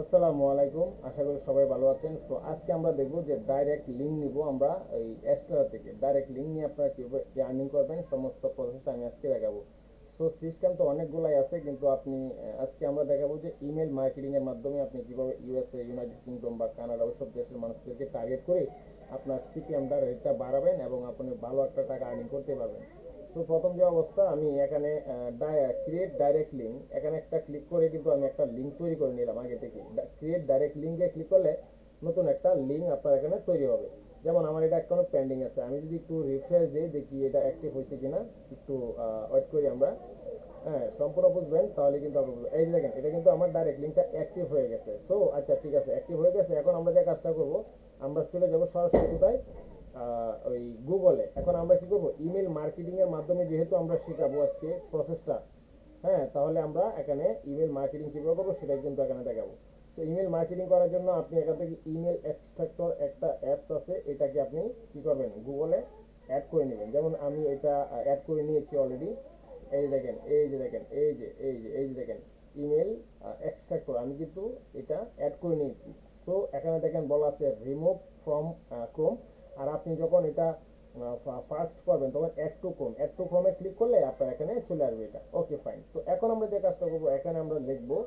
আসসালামু আলাইকুম, আশা করি সবাই ভালো আছেন। সো আজকে আমরা দেখব যে ডাইরেক্ট লিঙ্ক নিব আমরা এই এক্সট্রা থেকে। ডাইরেক্ট লিঙ্ক নিয়ে আপনারা কীভাবে আর্নিং করবেন সমস্ত প্রসেসটা আমি আজকে দেখাবো। সো সিস্টেম তো অনেকগুলাই আছে, কিন্তু আপনি আজকে আমরা দেখাবো যে ইমেল মার্কেটিংয়ের মাধ্যমে আপনি কীভাবে ইউএসএ, ইউনাইটেড কিংডম বা কানাডা ওইসব দেশের মানুষদেরকে টার্গেট করে আপনার সিপিএমটা রেটটা বাড়াবেন এবং আপনি ভালো একটা টাকা আর্নিং করতে পারবেন। সো প্রথম যে অবস্থা, আমি এখানে ক্রিয়েট ডাইরেক্ট লিঙ্ক, এখানে একটা ক্লিক করে কিন্তু আমি একটা লিঙ্ক তৈরি করে নিলাম আগে থেকে। ক্রিয়েট ডাইরেক্ট লিঙ্কে ক্লিক করলে নতুন একটা লিঙ্ক আপনার এখানে তৈরি হবে। যেমন আমার এটা এখনো পেন্ডিং আছে, আমি যদি একটু রিফ্রেশ দিই দেখি এটা অ্যাক্টিভ হয়েছে কিনা। একটু ওয়েট করি আমরা। হ্যাঁ, সম্পূর্ণ বুঝবেন তাহলে কিন্তু আপনি বুঝবেন। এই যে দেখেন, এটা কিন্তু আমার ডাইরেক্ট লিঙ্কটা অ্যাক্টিভ হয়ে গেছে। সো আচ্ছা, ঠিক আছে, অ্যাক্টিভ হয়ে গেছে। এখন আমরা যে কাজটা করব, আমরা চলে যাব সরাসরি কোথায়, ওই গুগলে। এখন আমরা কি করব, ইমেল মার্কেটিং এর মাধ্যমে যেহেতু আমরা শেখাবো আজকে প্রসেসটা। হ্যাঁ, তাহলে আমরা এখানে ইমেল মার্কেটিং কীভাবে করবো সেটাই কিন্তু এখানে দেখাবো। সো ইমেল মার্কেটিং করার জন্য আপনি এখান থেকে ইমেল এক্সট্রাক্টর একটা অ্যাপস আছে, এটাকে আপনি কি করবেন, গুগলে অ্যাড করে নেবেন। যেমন আমি এটা অ্যাড করে নিয়েছি অলরেডি। এই যে দেখেন, এই যে দেখেন, এই যে দেখেন, ইমেল এক্সট্রাক্টর আমি কিন্তু এটা অ্যাড করে নিয়েছি। সো এখানে দেখেন বলা আছে রিমুভ ফ্রম ক্রোম। আর আপনি যখন এটা ফার্স্ট করবেন তখন অ্যাড টু ক্রোমে ক্লিক করলে আপনার এখানে চলে আসবে এটা। ওকে, ফাইন। তো এখন আমরা যে কাজটা করবো, এখানে আমরা লিখবো,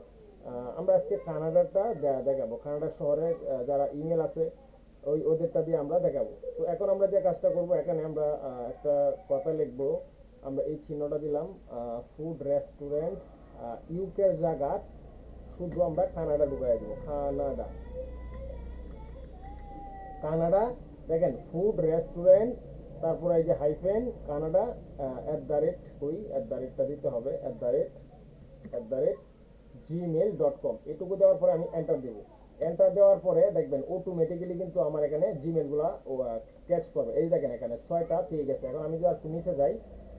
আমরা আজকে কানাডাটা দেখাবো। কানাডা শহরের যারা ইমেল আছে ওদেরটা দিয়ে আমরা দেখাবো। তো এখন আমরা যে কাজটা করব, এখানে আমরা একটা কথা লিখবো। আমরা এই চিহ্নটা দিলাম, ফুড রেস্টুরেন্ট ইউকের জায়গা, শুধু আমরা কানাডা ঢুকাই দেবো। Canada, Canada. দেখেন, ফুড রেস্টুরেন্ট, তারপরে এই যে হাইফেন কানাডা, @ ওই @টা দিতে হবে, @@@@@@@@@@@@@@@@@@@@@@@@@@@@@@@@@@@@@@@@@@@@@@@@@@@@@@@@@@@@@@@@@@@@@@@@@@@@@@@@@@@@@@@@@@@@@@@@@@@@@@@@@@@@@@@@@@@@@@@@@@@@@@=@#টা দেখবেন অটোমেটিক্যালি কিন্তু আমার এখানে জিমেলগুলা ক্যাচ করবে। এই দেখেন, এখানে 6টা পেয়ে গেছে। এখন আমি যদি একটু নিচে যাই,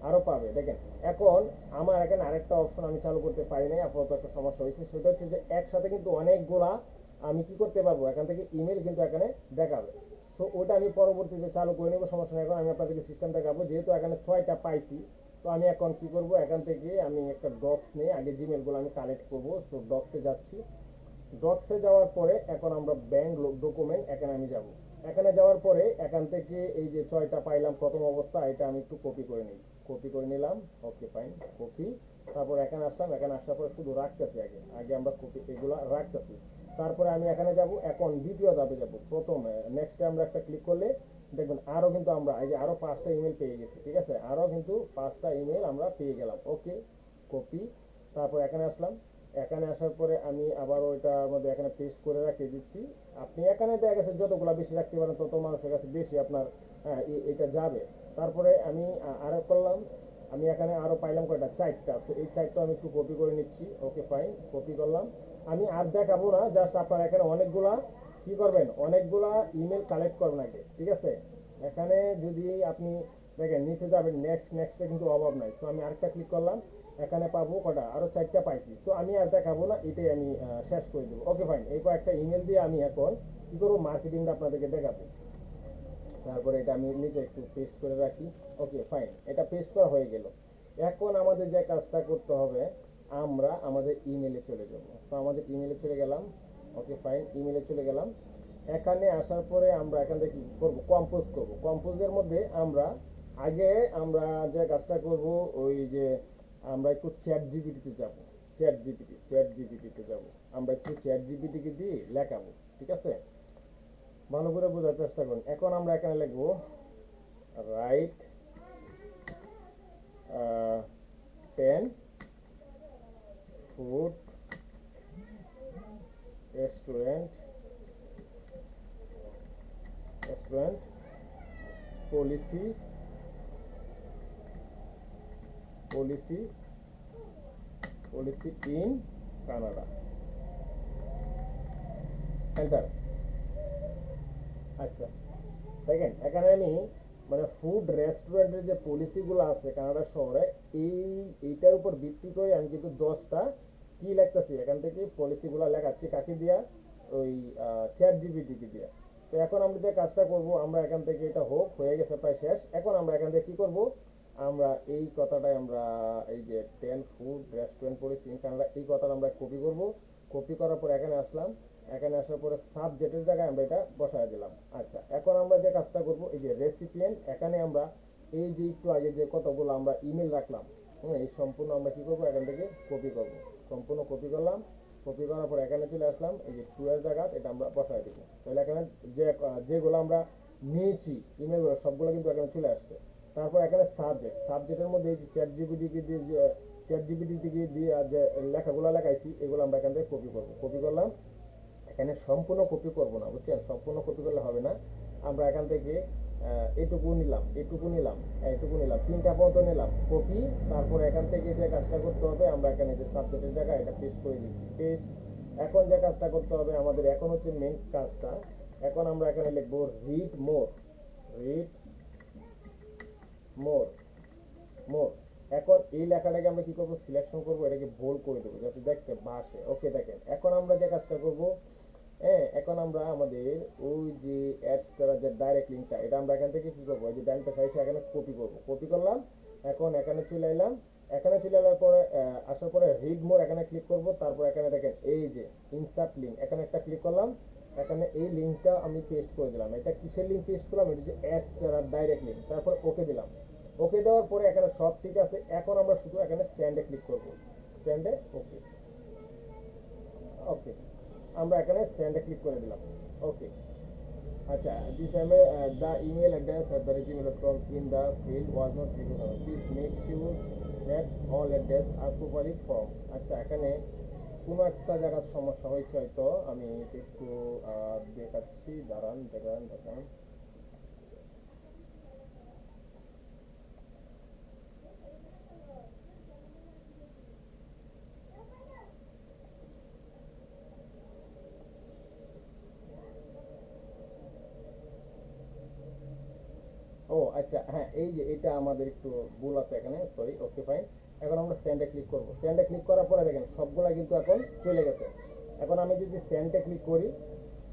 আরও পাবে দেখেন। এখন আমার এখানে আরেকটা অপশন আমি চালু করতে পারি নাই, আপাতত একটা সমস্যা হয়েছে। সেটা হচ্ছে যে একসাথে কিন্তু অনেকগুলা আমি কি করতে পারবো, এখান থেকে ইমেল কিন্তু এখানে দেখাবে। সো ওটা আমি পরবর্তীতে চালু করে নেবো, সমস্যা নেই। এখন আমি আপনাদেরকে সিস্টেম দেখাবো। যেহেতু এখানে 6টা পাইছি, তো আমি এখন কি করব, এখান থেকে আমি একটা ডক্স নিয়ে আগে জিমেলগুলো আমি কালেক্ট করব। সো ডক্সে যাচ্ছি। ডক্সে যাওয়ার পরে এখন আমরা ব্যাংক ডকুমেন্ট, এখানে আমি যাব। এখানে যাওয়ার পরে এখান থেকে এই যে 6টা পাইলাম প্রথম অবস্থা, এটা আমি একটু কপি করে নিই। কপি করে নিলাম। ওকে, ফাইন, কপি। তারপর এখানে আসলাম, এখানে আসার পরে শুধু রাখতেছি, আগে আগে আমরা কপি এগুলো রাখতেছি। তারপরে আমি এখানে যাব, এখন দ্বিতীয় ধাপে যাব। প্রথমে নেক্সটে আমরা একটা ক্লিক করলে দেখবেন আরও কিন্তু আমরা এই যে আরও 5টা ইমেল পেয়ে গেছি। ঠিক আছে, আরও কিন্তু 5টা ইমেল আমরা পেয়ে গেলাম। ওকে, কপি। তারপর এখানে আসলাম। এখানে আসার পরে আমি আবার ওইটার মধ্যে এখানে পেস্ট করে রাখিয়ে দিচ্ছি। আপনি এখানে দেখা গেছে যতগুলো বেশি রাখতে পারেন তত মানুষের কাছে বেশি আপনার এটা যাবে। তারপরে আমি আরও করলাম। আমি এখানে আরও পাইলাম কয়টা, 4টা। সো এই 4টা আমি একটু কপি করে নিচ্ছি। ওকে, ফাইন, কপি করলাম। আমি আর দেখাবো না, জাস্ট আপনার এখানে অনেকগুলা কি করবেন, অনেকগুলা ইমেল কালেক্ট করবেন আগে। ঠিক আছে, এখানে যদি আপনি দেখেন নিচে যাবেন, নেক্সটে কিন্তু অভাব নাই। সো আমি আরেকটা ক্লিক করলাম, এখানে পাবো কটা, আরও 4টা পাইছি। সো আমি আর দেখাবো না, এটাই আমি শেষ করে দেবো। ওকে, ফাইন। এই কয়েকটা ইমেল দিয়ে আমি এখন কি করবো, মার্কেটিংটা আপনাদেরকে দেখাবো। তারপরে এটা আমি নিচে একটু পেস্ট করে রাখি। ওকে, ফাইন, এটা পেস্ট করা হয়ে গেল। এখন আমাদের যে কাজটা করতে হবে, আমরা আমাদের ইমেলে চলে যাব। সো আমাদের ইমেলে চলে গেলাম। ওকে, ফাইন, ইমেলে চলে গেলাম। এখানে আসার পরে আমরা এখান থেকে কি করবো, কম্পোজ করব। কম্পোজের মধ্যে আমরা আগে আমরা যে কাজটা করব, ওই যে আমরা একটু চ্যাট জিপিটিতে যাব। চ্যাট জিপিটিতে যাব। আমরা একটু চ্যাট জিপিটিকে দিয়ে লেখাবো। ঠিক আছে, ভালো করে বোঝার চেষ্টা করুন। এখন আমরা এখানে লিখবো right 10 food restaurant restaurant policy policy policy in Canada. Enter. আচ্ছা, দেখেন এখানে আমি মানে ফুড রেস্টুরেন্টের যে পলিসিগুলো আছে কানাডা শহরে, এইটার উপর ভিত্তি করে আমি কিন্তু 10টা কি লিখতেছি, এখান থেকে পলিসিগুলো লেখাচ্ছি। কাকে দিয়া, ওই চ্যাট জিপিটিকে দিয়া। তো এখন আমরা যে কাজটা করব, আমরা এখান থেকে এটা হয়ে গেছে প্রায় শেষ। এখন আমরা এখান থেকে কি করব, আমরা এই কথাটাই আমরা এই যে 10 food restaurant policy in Canada, এই কথাটা আমরা কপি করব। কপি করার পর এখানে আসলাম, এখানে আসার পরে সাবজেক্টের জায়গায় আমরা এটা বসায় দিলাম। আচ্ছা, এখন আমরা যে কাজটা করব, এই যে রেসিপিয়েন্ট, এখানে আমরা এই যে একটু আগে যে কতগুলো আমরা ইমেল রাখলাম, এই সম্পূর্ণ আমরা কি করব, এখান থেকে কপি করব। সম্পূর্ণ কপি করলাম, কপি করার পর এখানে চলে আসলাম, এই যে টু এর জায়গা এটা আমরা বসায় দিব। তাহলে এখানে যে যেগুলো আমরা নিয়েছি ইমেলগুলো সবগুলো কিন্তু এখানে চলে আসছে। তারপর এখানে সাবজেক্টের মধ্যে এই যে চ্যাট জিপিটি থেকে দিয়ে যে লেখাগুলো লেখাইছি এগুলো আমরা এখান থেকে কপি করব। কপি করলাম, এখানে সম্পূর্ণ কপি করব না, বুঝছেন, সম্পূর্ণ কপি করলে হবে না। আমরা এখান থেকে এটুকু নিলাম, এটুকু নিলাম, এটুকু নিলাম, তিনটা পর্যন্ত নিলাম কপি। তারপর এখান থেকে যে কাজটা করতে হবে, আমরা এখানে যে সাবজেক্টের জায়গায় এটা পেস্ট করে দিচ্ছি, পেস্ট। এখন যে কাজটা করতে হবে আমাদের, এখন হচ্ছে মেন কাজটা, এখন আমরা এখানে লিখবো রিড মোর, রিড মোর, মোর। এখন এই লেখাটাকে আমরা কি করব, সিলেকশন করব, এটাকে বোল্ড করে দেবো যাতে দেখতে ভাসে। ওকে, দেখেন এখন আমরা যে কাজটা করব, হ্যাঁ, এখন আমরা আমাদের ওই যে অ্যাডসটার যে ডাইরেক্ট লিঙ্কটা, এটা আমরা এখান থেকে কি করব, এই যে ডান পাশে এসে এখানে কপি করব। কপি করলাম, এখন এখানে চলে এলাম, এখানে চলে আসার পরে আসার পরে রিড মোর এখানে ক্লিক করব। তারপর এখানে দেখেন এই যে ইনসার্ট লিঙ্ক, এখানে একটা ক্লিক করলাম, এখানে এই লিঙ্কটা আমি পেস্ট করে দিলাম। এটা কিসের লিঙ্ক পেস্ট করলাম, এটা হচ্ছে অ্যাডসটার ডাইরেক্ট লিঙ্ক। তারপর ওকে দিলাম। ওকে দেওয়ার পরে এখানে সব ঠিক আছে, এখন আমরা শুধু এখানে সেন্ডে ক্লিক করব, সেন্ডে। ওকে, ওকে, আমরা এখানে সেন্ডে ক্লিক করে দিলাম। ওকে, আচ্ছা, দিস টাইমে the email address @gmail.com in the field was not recognised, please make sure that all address are properly form. আচ্ছা, এখানে কোনো একটা জায়গার সমস্যা হয়েছে হয়তো, আমি এটা একটু দেখাচ্ছি, দাঁড়ান, দেখান দেখান। ও আচ্ছা, হ্যাঁ, এই যে এটা আমাদের একটু ভুল আছে এখানে, সরি। ওকে, ফাইন। এখন আমরা সেন্ডে ক্লিক করব। সেন্ডে ক্লিক করার পরে দেখেন সবগুলা কিন্তু এখন চলে গেছে। এখন আমি যদি সেন্ডে ক্লিক করি,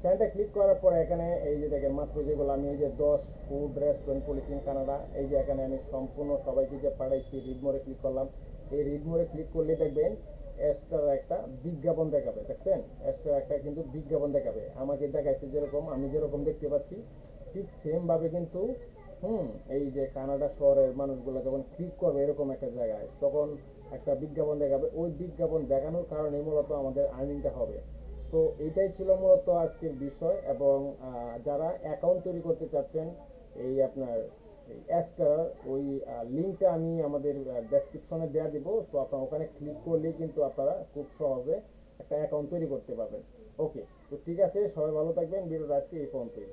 সেন্ডে ক্লিক করার পরে এখানে এই যে দেখেন মাত্র যেগুলো আমি এই যে 10 food restaurant policy in Canada, এই যে এখানে আমি সম্পূর্ণ সবাইকে যে পাঠাইছি, রিড মোরে ক্লিক করলাম। এই রিড মোরে ক্লিক করলে দেখবেন এক্সট্রা একটা বিজ্ঞাপন দেখাবে, দেখছেন, এক্সট্রা একটা কিন্তু বিজ্ঞাপন দেখাবে। আমাকে দেখাইছে যেরকম, আমি যেরকম দেখতে পাচ্ছি ঠিক সেম ভাবে কিন্তু এই যে কানাডা শহরের মানুষগুলো যখন ক্লিক করবে এরকম একটা জায়গায়, তখন একটা বিজ্ঞাপন দেখাবে। ওই বিজ্ঞাপন দেখানোর কারণে মূলত আমাদের আর্নিংটা হবে। সো এটাই ছিল মূলত আজকের বিষয়। এবং যারা অ্যাকাউন্ট তৈরি করতে চাচ্ছেন, এই আপনার এই অ্যাস্টার, ওই লিঙ্কটা আমি আমাদের ডেসক্রিপশনে দেওয়া দিব। সো আপনারা ওখানে ক্লিক করলেই কিন্তু আপনারা খুব সহজে একটা অ্যাকাউন্ট তৈরি করতে পারবেন। ওকে, তো ঠিক আছে, সবাই ভালো থাকবেন। ভিডিওটা আজকে এই পর্যন্তই।